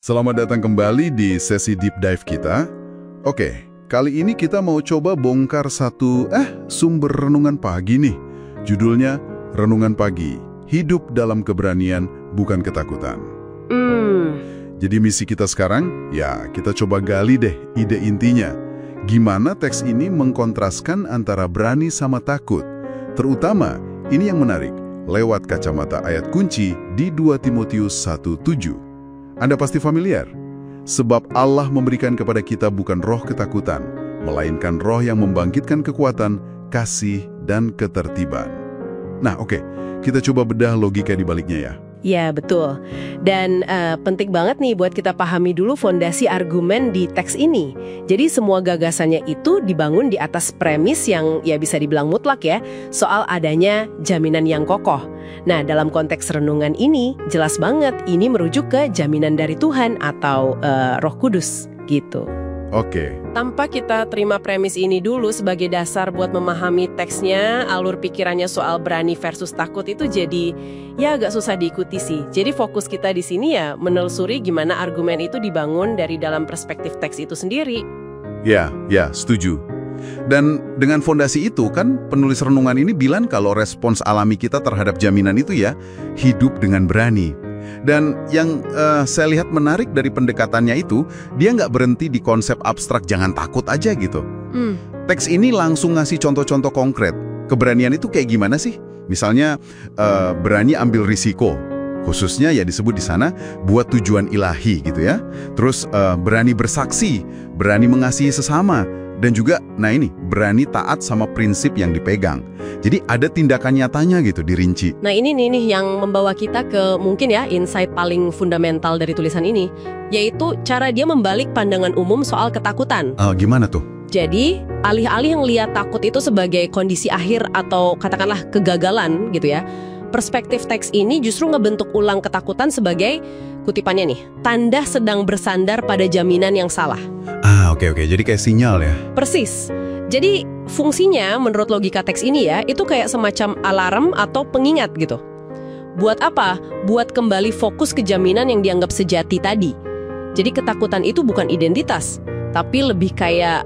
Selamat datang kembali di sesi deep dive kita. Oke, kali ini kita mau coba bongkar satu sumber renungan pagi nih. Judulnya Renungan Pagi, Hidup dalam Keberanian Bukan Ketakutan. Jadi misi kita sekarang, ya kita coba gali deh ide intinya. Gimana teks ini mengkontraskan antara berani sama takut. Terutama, ini yang menarik, lewat kacamata ayat kunci di 2 Timotius 1:7. Anda pasti familiar. Sebab Allah memberikan kepada kita bukan roh ketakutan, melainkan roh yang membangkitkan kekuatan, kasih, dan ketertiban. Nah oke, kita coba bedah logika di baliknya ya. Ya, betul. Dan penting banget nih buat kita pahami dulu fondasi argumen di teks ini. Jadi semua gagasannya itu dibangun di atas premis yang ya bisa dibilang mutlak ya, soal adanya jaminan yang kokoh. Nah, dalam konteks renungan ini, jelas banget ini merujuk ke jaminan dari Tuhan atau Roh Kudus, gitu. Oke. Tanpa kita terima premis ini dulu sebagai dasar buat memahami teksnya, alur pikirannya soal berani versus takut itu jadi ya agak susah diikuti sih. Jadi fokus kita di sini ya menelusuri gimana argumen itu dibangun dari dalam perspektif teks itu sendiri. Ya, setuju. Dan dengan fondasi itu kan penulis renungan ini bilang kalau respons alami kita terhadap jaminan itu ya hidup dengan berani. Dan yang saya lihat menarik dari pendekatannya itu, dia nggak berhenti di konsep abstrak jangan takut aja gitu. Teks ini langsung ngasih contoh-contoh konkret. Keberanian itu kayak gimana sih? Misalnya berani ambil risiko, khususnya ya disebut di sana buat tujuan ilahi gitu ya. Terus berani bersaksi, berani mengasihi sesama. Dan juga, nah ini, berani taat sama prinsip yang dipegang. Jadi ada tindakan nyatanya gitu, dirinci. Nah ini nih yang membawa kita ke mungkin ya insight paling fundamental dari tulisan ini, yaitu cara dia membalik pandangan umum soal ketakutan. Gimana tuh? Jadi, alih-alih yang lihat takut itu sebagai kondisi akhir atau katakanlah kegagalan gitu ya, perspektif teks ini justru ngebentuk ulang ketakutan sebagai, kutipannya nih, tanda sedang bersandar pada jaminan yang salah. Oke. Jadi kayak sinyal ya? Persis. Jadi fungsinya menurut logika teks ini ya, itu kayak semacam alarm atau pengingat gitu. Buat apa? Buat kembali fokus ke jaminan yang dianggap sejati tadi. Jadi ketakutan itu bukan identitas, tapi lebih kayak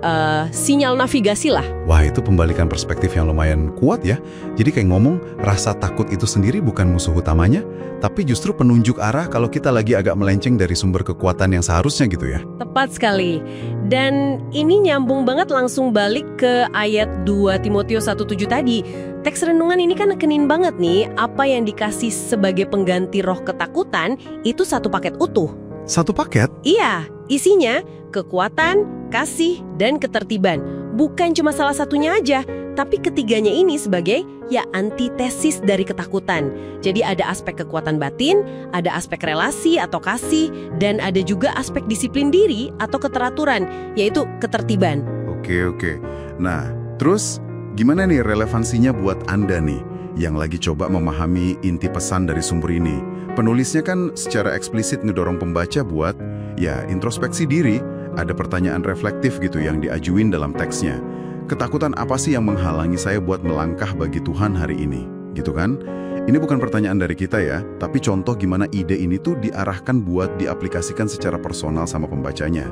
sinyal navigasi lah. Wah, itu pembalikan perspektif yang lumayan kuat ya. Jadi kayak ngomong, rasa takut itu sendiri bukan musuh utamanya, tapi justru penunjuk arah kalau kita lagi agak melenceng dari sumber kekuatan yang seharusnya gitu ya. Tepat sekali. Dan ini nyambung banget langsung balik ke ayat 2 Timotius 1:7 tadi. Teks renungan ini kan nekenin banget nih, apa yang dikasih sebagai pengganti roh ketakutan, itu satu paket utuh. Satu paket? Iya, isinya kekuatan, kasih, dan ketertiban. Bukan cuma salah satunya aja, tapi ketiganya ini sebagai ya antitesis dari ketakutan. Jadi ada aspek kekuatan batin, ada aspek relasi atau kasih, dan ada juga aspek disiplin diri atau keteraturan, yaitu ketertiban. Oke. Nah, terus gimana nih relevansinya buat Anda nih yang lagi coba memahami inti pesan dari sumber ini? Penulisnya kan secara eksplisit ngedorong pembaca buat ya introspeksi diri, ada pertanyaan reflektif gitu yang diajuin dalam teksnya. Ketakutan apa sih yang menghalangi saya buat melangkah bagi Tuhan hari ini? Gitu kan? Ini bukan pertanyaan dari kita ya, tapi contoh gimana ide ini tuh diarahkan buat diaplikasikan secara personal sama pembacanya.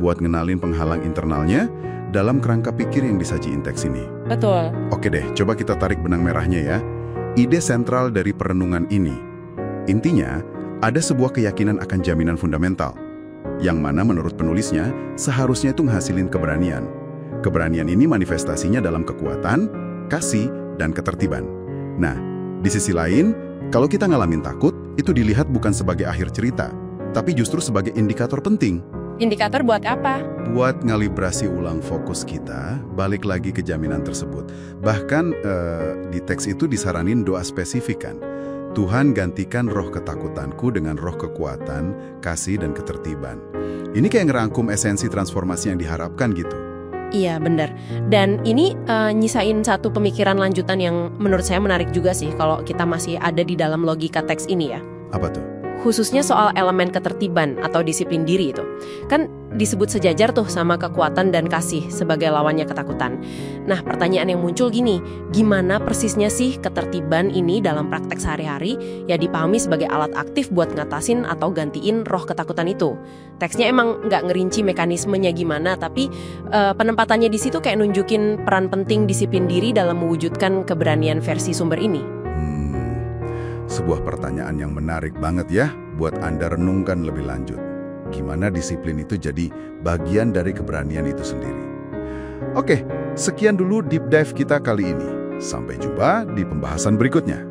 Buat ngenalin penghalang internalnya dalam kerangka pikir yang disajiin teks ini. Betul. Oke deh, coba kita tarik benang merahnya ya. Ide sentral dari perenungan ini. Intinya, ada sebuah keyakinan akan jaminan fundamental, yang mana menurut penulisnya seharusnya itu menghasilin keberanian. Keberanian ini manifestasinya dalam kekuatan, kasih, dan ketertiban. Nah, di sisi lain, kalau kita ngalamin takut, itu dilihat bukan sebagai akhir cerita, tapi justru sebagai indikator penting. Indikator buat apa? Buat ngalibrasi ulang fokus kita, balik lagi ke jaminan tersebut. Bahkan di teks itu disaranin doa spesifik kan. Tuhan gantikan roh ketakutanku dengan roh kekuatan, kasih, dan ketertiban. Ini kayak ngerangkum esensi transformasi yang diharapkan gitu. Iya, benar. Dan ini nyisain satu pemikiran lanjutan yang menurut saya menarik juga sih kalau kita masih ada di dalam logika teks ini ya. Apa tuh? khususnya soal elemen ketertiban atau disiplin diri itu. Kan disebut sejajar tuh sama kekuatan dan kasih sebagai lawannya ketakutan. Nah, pertanyaan yang muncul gini, gimana persisnya sih ketertiban ini dalam praktek sehari-hari ya dipahami sebagai alat aktif buat ngatasin atau gantiin roh ketakutan itu? Teksnya emang nggak ngerinci mekanismenya gimana, tapi penempatannya di situ kayak nunjukin peran penting disiplin diri dalam mewujudkan keberanian versi sumber ini. Sebuah pertanyaan yang menarik banget ya buat Anda renungkan lebih lanjut. Gimana disiplin itu jadi bagian dari keberanian itu sendiri. Oke, sekian dulu deep dive kita kali ini. Sampai jumpa di pembahasan berikutnya.